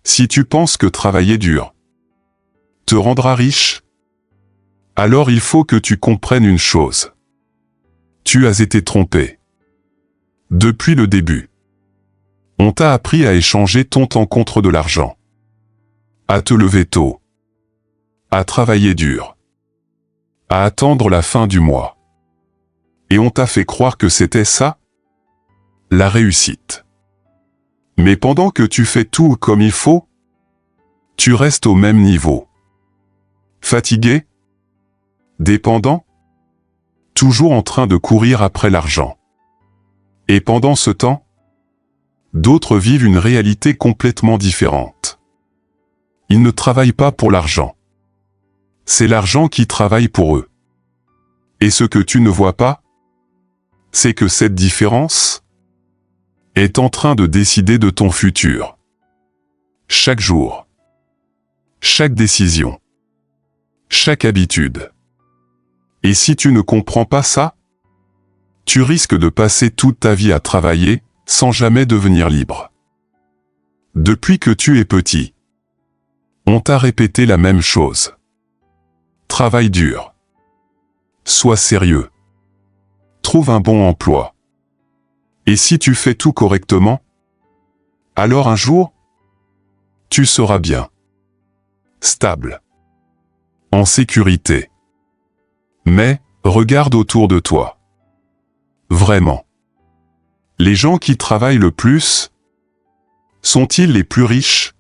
Si tu penses que travailler dur te rendra riche, alors il faut que tu comprennes une chose. Tu as été trompé. Depuis le début, on t'a appris à échanger ton temps contre de l'argent, à te lever tôt, à travailler dur, à attendre la fin du mois. Et on t'a fait croire que c'était ça, la réussite. Mais pendant que tu fais tout comme il faut, tu restes au même niveau. Fatigué, dépendant, toujours en train de courir après l'argent. Et pendant ce temps, d'autres vivent une réalité complètement différente. Ils ne travaillent pas pour l'argent. C'est l'argent qui travaille pour eux. Et ce que tu ne vois pas, c'est que cette différence est en train de décider de ton futur. Chaque jour, chaque décision, chaque habitude. Et si tu ne comprends pas ça, tu risques de passer toute ta vie à travailler sans jamais devenir libre. Depuis que tu es petit, on t'a répété la même chose. Travaille dur. Sois sérieux. Trouve un bon emploi. Et si tu fais tout correctement, alors un jour, tu seras bien. Stable. En sécurité. Mais, regarde autour de toi. Vraiment. Les gens qui travaillent le plus, sont-ils les plus riches?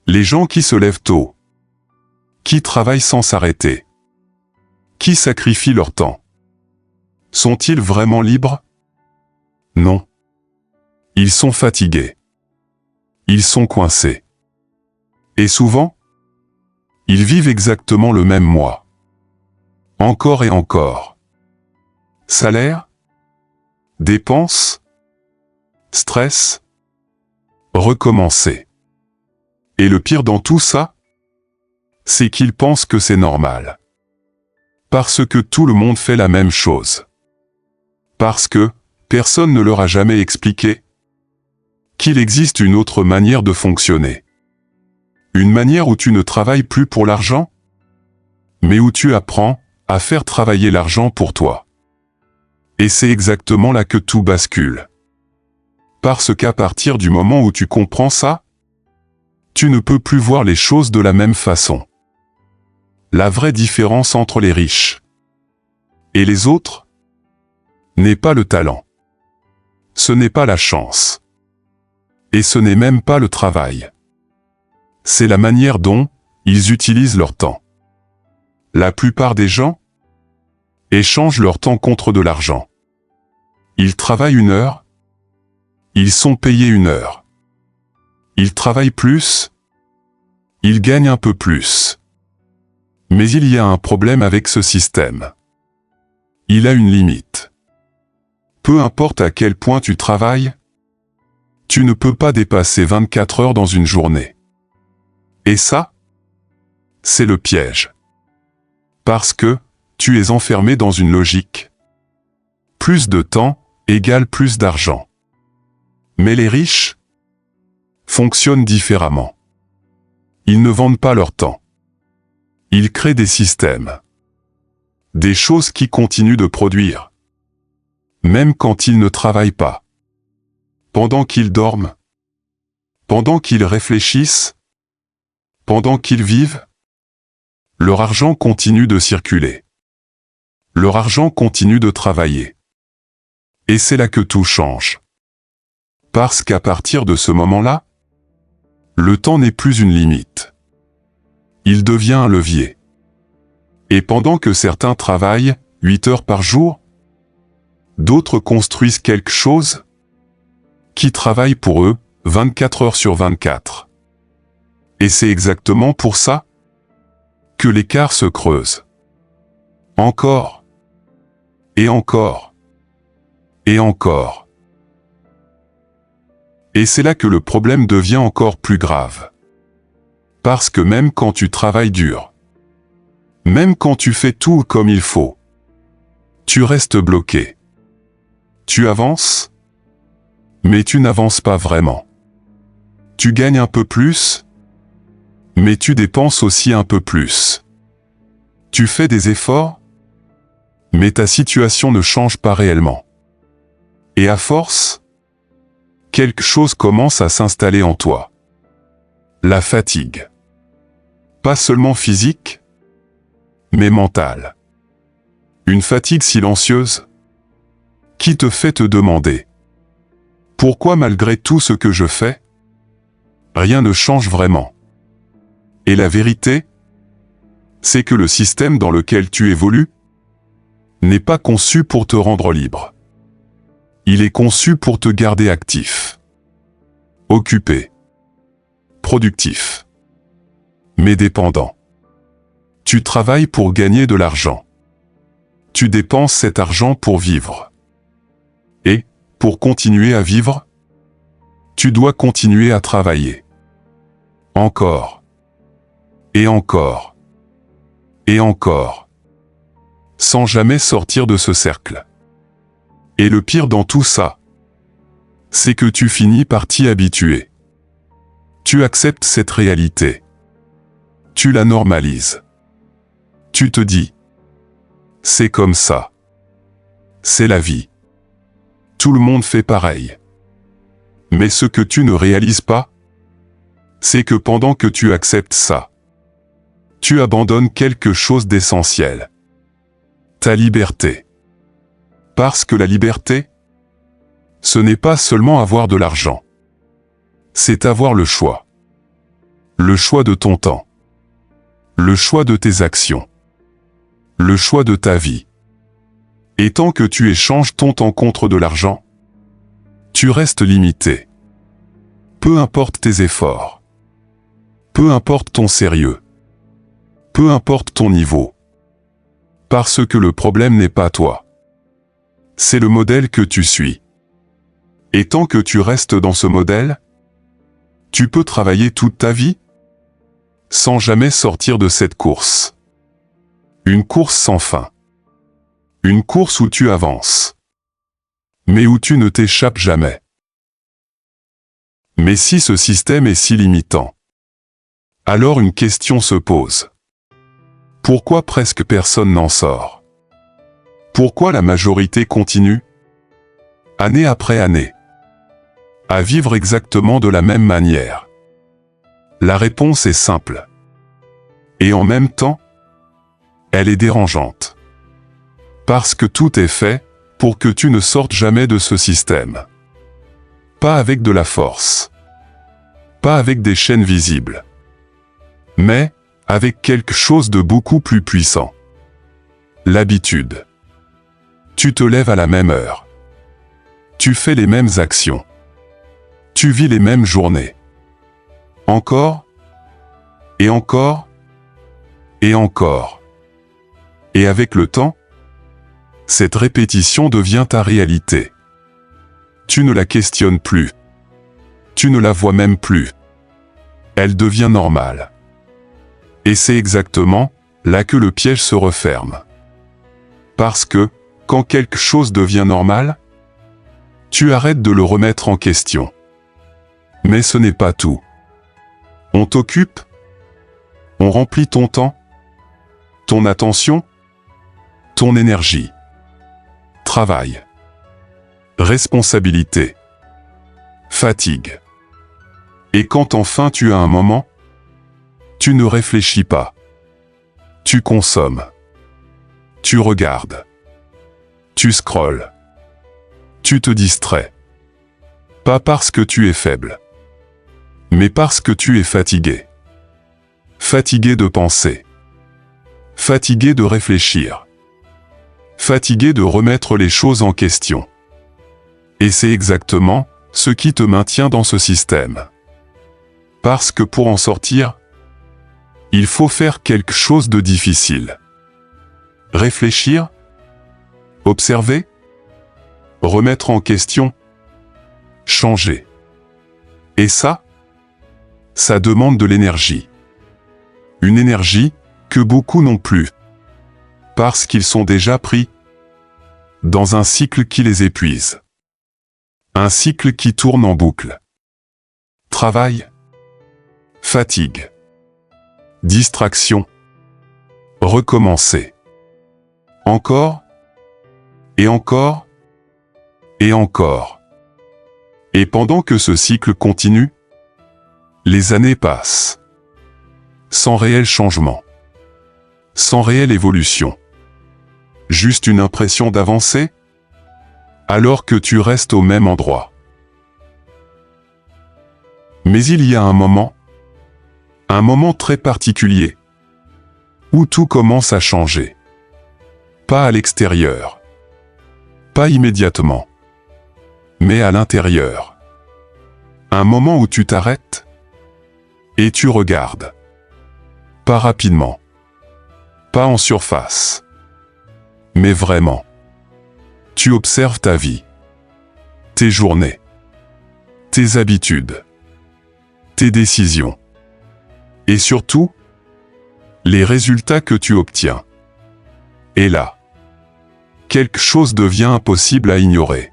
Les gens qui se lèvent tôt, qui travaillent sans s'arrêter, qui sacrifient leur temps, sont-ils vraiment libres? Non. Ils sont fatigués. Ils sont coincés. Et souvent, ils vivent exactement le même mois. Encore et encore. Salaire, dépenses, stress, recommencer. Et le pire dans tout ça, c'est qu'ils pensent que c'est normal. Parce que tout le monde fait la même chose. Parce que personne ne leur a jamais expliqué qu'il existe une autre manière de fonctionner. Une manière où tu ne travailles plus pour l'argent, mais où tu apprends à faire travailler l'argent pour toi. Et c'est exactement là que tout bascule. Parce qu'à partir du moment où tu comprends ça, tu ne peux plus voir les choses de la même façon. La vraie différence entre les riches et les autres n'est pas le talent. Ce n'est pas la chance. Et ce n'est même pas le travail. C'est la manière dont ils utilisent leur temps. La plupart des gens échangent leur temps contre de l'argent. Ils travaillent 1 heure, ils sont payés 1 heure. Ils travaillent plus, ils gagnent un peu plus. Mais il y a un problème avec ce système. Il a une limite. Peu importe à quel point tu travailles, tu ne peux pas dépasser 24 heures dans une journée. Et ça, c'est le piège. Parce que tu es enfermé dans une logique. Plus de temps égale plus d'argent. Mais les riches fonctionnent différemment. Ils ne vendent pas leur temps. Ils créent des systèmes. Des choses qui continuent de produire. Même quand ils ne travaillent pas. Pendant qu'ils dorment. Pendant qu'ils réfléchissent. Pendant qu'ils vivent. Leur argent continue de circuler. Leur argent continue de travailler. Et c'est là que tout change. Parce qu'à partir de ce moment-là, le temps n'est plus une limite. Il devient un levier. Et pendant que certains travaillent 8 heures par jour, d'autres construisent quelque chose qui travaille pour eux 24 heures sur 24. Et c'est exactement pour ça que l'écart se creuse. Encore. Et encore. Et encore. Et c'est là que le problème devient encore plus grave. Parce que même quand tu travailles dur, même quand tu fais tout comme il faut, tu restes bloqué. Tu avances, mais tu n'avances pas vraiment. Tu gagnes un peu plus, mais tu dépenses aussi un peu plus. Tu fais des efforts, mais ta situation ne change pas réellement. Et à force, quelque chose commence à s'installer en toi. La fatigue. Pas seulement physique, mais mentale. Une fatigue silencieuse qui te fait te demander « Pourquoi malgré tout ce que je fais, rien ne change vraiment ?» Et la vérité, c'est que le système dans lequel tu évolues n'est pas conçu pour te rendre libre. Il est conçu pour te garder actif, occupé, productif, mais dépendant. Tu travailles pour gagner de l'argent. Tu dépenses cet argent pour vivre. Et, pour continuer à vivre, tu dois continuer à travailler. Encore. Et encore. Et encore. Sans jamais sortir de ce cercle. Et le pire dans tout ça, c'est que tu finis par t'y habituer. Tu acceptes cette réalité. Tu la normalises. Tu te dis, c'est comme ça. C'est la vie. Tout le monde fait pareil. Mais ce que tu ne réalises pas, c'est que pendant que tu acceptes ça, tu abandonnes quelque chose d'essentiel. Ta liberté. Parce que la liberté, ce n'est pas seulement avoir de l'argent. C'est avoir le choix. Le choix de ton temps. Le choix de tes actions. Le choix de ta vie. Et tant que tu échanges ton temps contre de l'argent, tu restes limité. Peu importe tes efforts. Peu importe ton sérieux. Peu importe ton niveau. Parce que le problème n'est pas toi. C'est le modèle que tu suis. Et tant que tu restes dans ce modèle, tu peux travailler toute ta vie sans jamais sortir de cette course. Une course sans fin. Une course où tu avances. Mais où tu ne t'échappes jamais. Mais si ce système est si limitant, alors une question se pose. Pourquoi presque personne n'en sort? Pourquoi la majorité continue, année après année, à vivre exactement de la même manière? La réponse est simple. Et en même temps, elle est dérangeante. Parce que tout est fait pour que tu ne sortes jamais de ce système. Pas avec de la force. Pas avec des chaînes visibles. Mais avec quelque chose de beaucoup plus puissant. L'habitude. Tu te lèves à la même heure. Tu fais les mêmes actions. Tu vis les mêmes journées. Encore, et encore, et encore. Et avec le temps, cette répétition devient ta réalité. Tu ne la questionnes plus. Tu ne la vois même plus. Elle devient normale. Et c'est exactement là que le piège se referme. Parce que, quand quelque chose devient normal, tu arrêtes de le remettre en question. Mais ce n'est pas tout. On t'occupe, on remplit ton temps, ton attention, ton énergie. Travail. Responsabilité. Fatigue. Et quand enfin tu as un moment, tu ne réfléchis pas. Tu consommes. Tu regardes. Tu scrolles. Tu te distrais. Pas parce que tu es faible, mais parce que tu es fatigué. Fatigué de penser. Fatigué de réfléchir. Fatigué de remettre les choses en question. Et c'est exactement ce qui te maintient dans ce système. Parce que pour en sortir, il faut faire quelque chose de difficile. Réfléchir, observer, remettre en question, changer. Et ça demande de l'énergie. Une énergie que beaucoup n'ont plus. Parce qu'ils sont déjà pris dans un cycle qui les épuise. Un cycle qui tourne en boucle. Travail, fatigue, distraction, recommencer. Encore, et encore, et encore. Et pendant que ce cycle continue, les années passent. Sans réel changement. Sans réelle évolution. Juste une impression d'avancer, alors que tu restes au même endroit. Mais il y a un moment très particulier, où tout commence à changer. Pas à l'extérieur, pas immédiatement, mais à l'intérieur. Un moment où tu t'arrêtes, et tu regardes. Pas rapidement, pas en surface, mais vraiment. Tu observes ta vie, tes journées, tes habitudes, tes décisions, et surtout, les résultats que tu obtiens. Et là, quelque chose devient impossible à ignorer.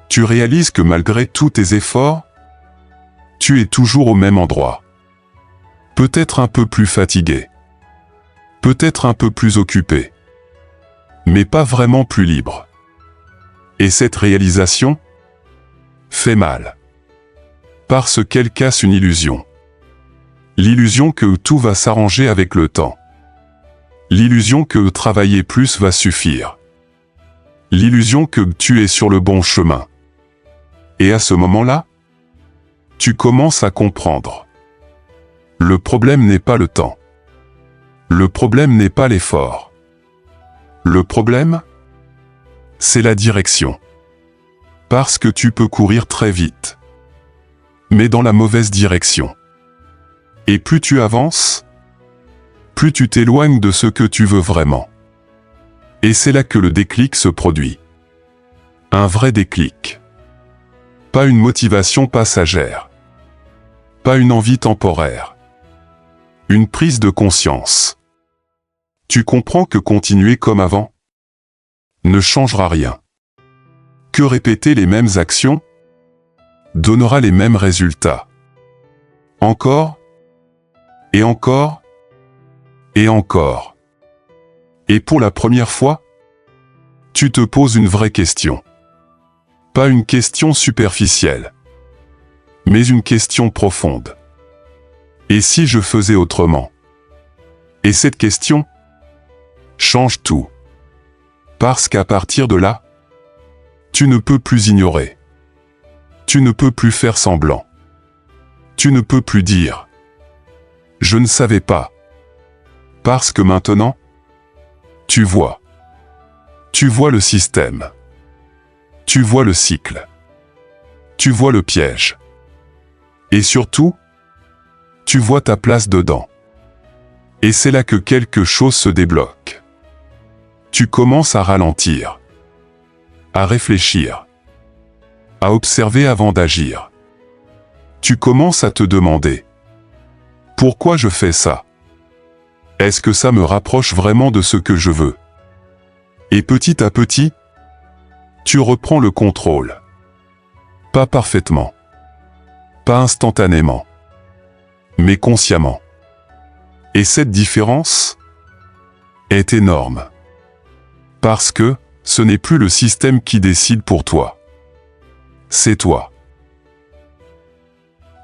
Tu réalises que malgré tous tes efforts, tu es toujours au même endroit. Peut-être un peu plus fatigué, peut-être un peu plus occupé, mais pas vraiment plus libre. Et cette réalisation fait mal, parce qu'elle casse une illusion. L'illusion que tout va s'arranger avec le temps. L'illusion que travailler plus va suffire. L'illusion que tu es sur le bon chemin. Et à ce moment-là, tu commences à comprendre. Le problème n'est pas le temps. Le problème n'est pas l'effort. Le problème, c'est la direction. Parce que tu peux courir très vite, mais dans la mauvaise direction. Et plus tu avances, plus tu t'éloignes de ce que tu veux vraiment. Et c'est là que le déclic se produit. Un vrai déclic. Pas une motivation passagère. Pas une envie temporaire. Une prise de conscience. Tu comprends que continuer comme avant ne changera rien. Que répéter les mêmes actions donnera les mêmes résultats. Encore, et encore, et encore. Et pour la première fois, tu te poses une vraie question. Pas une question superficielle, mais une question profonde. Et si je faisais autrement? Et cette question change tout. Parce qu'à partir de là, tu ne peux plus ignorer. Tu ne peux plus faire semblant. Tu ne peux plus dire « Je ne savais pas ». Parce que maintenant, tu vois. Tu vois le système. Tu vois le cycle. Tu vois le piège. Et surtout, tu vois ta place dedans. Et c'est là que quelque chose se débloque. Tu commences à ralentir, à réfléchir, à observer avant d'agir. Tu commences à te demander « Pourquoi je fais ça ? Est-ce que ça me rapproche vraiment de ce que je veux ?» Et petit à petit, tu reprends le contrôle. Pas parfaitement, pas instantanément, mais consciemment. Et cette différence est énorme. Parce que ce n'est plus le système qui décide pour toi. C'est toi.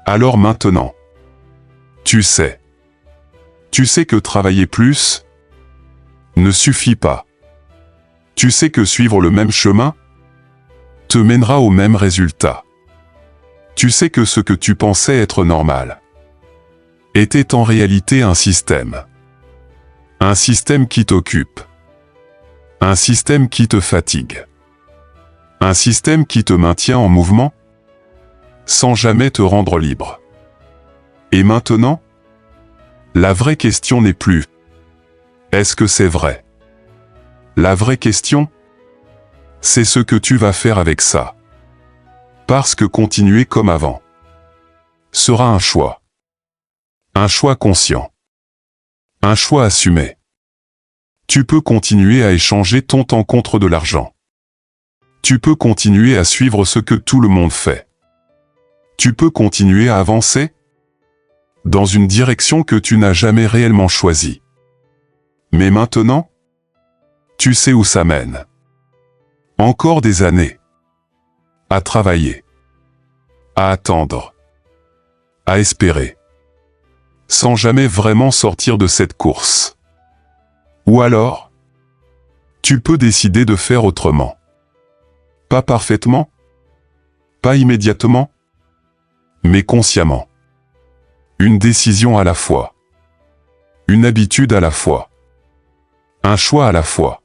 Alors maintenant, tu sais. Tu sais que travailler plus ne suffit pas. Tu sais que suivre le même chemin te mènera au même résultat. Tu sais que ce que tu pensais être normal était en réalité un système. Un système qui t'occupe. Un système qui te fatigue. Un système qui te maintient en mouvement sans jamais te rendre libre. Et maintenant, la vraie question n'est plus « Est-ce que c'est vrai ?» La vraie question, c'est ce que tu vas faire avec ça. Parce que continuer comme avant sera un choix. Un choix conscient. Un choix assumé. Tu peux continuer à échanger ton temps contre de l'argent. Tu peux continuer à suivre ce que tout le monde fait. Tu peux continuer à avancer dans une direction que tu n'as jamais réellement choisie. Mais maintenant, tu sais où ça mène. Encore des années. À travailler. À attendre. À espérer. Sans jamais vraiment sortir de cette course. Ou alors, tu peux décider de faire autrement. Pas parfaitement, pas immédiatement, mais consciemment. Une décision à la fois. Une habitude à la fois. Un choix à la fois.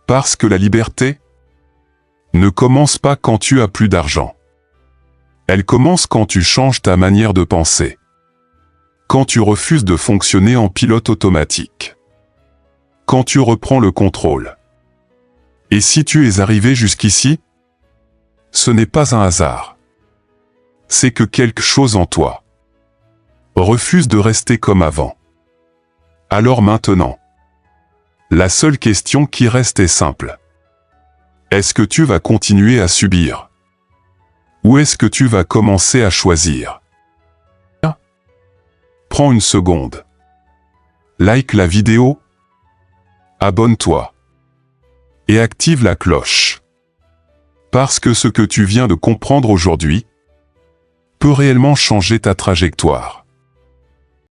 Parce que la liberté ne commence pas quand tu as plus d'argent. Elle commence quand tu changes ta manière de penser. Quand tu refuses de fonctionner en pilote automatique. Quand tu reprends le contrôle. Et si tu es arrivé jusqu'ici, ce n'est pas un hasard. C'est que quelque chose en toi refuse de rester comme avant. Alors maintenant, la seule question qui reste est simple. Est-ce que tu vas continuer à subir? Ou est-ce que tu vas commencer à choisir? Prends une seconde. Like la vidéo. Abonne-toi. Et active la cloche. Parce que ce que tu viens de comprendre aujourd'hui peut réellement changer ta trajectoire.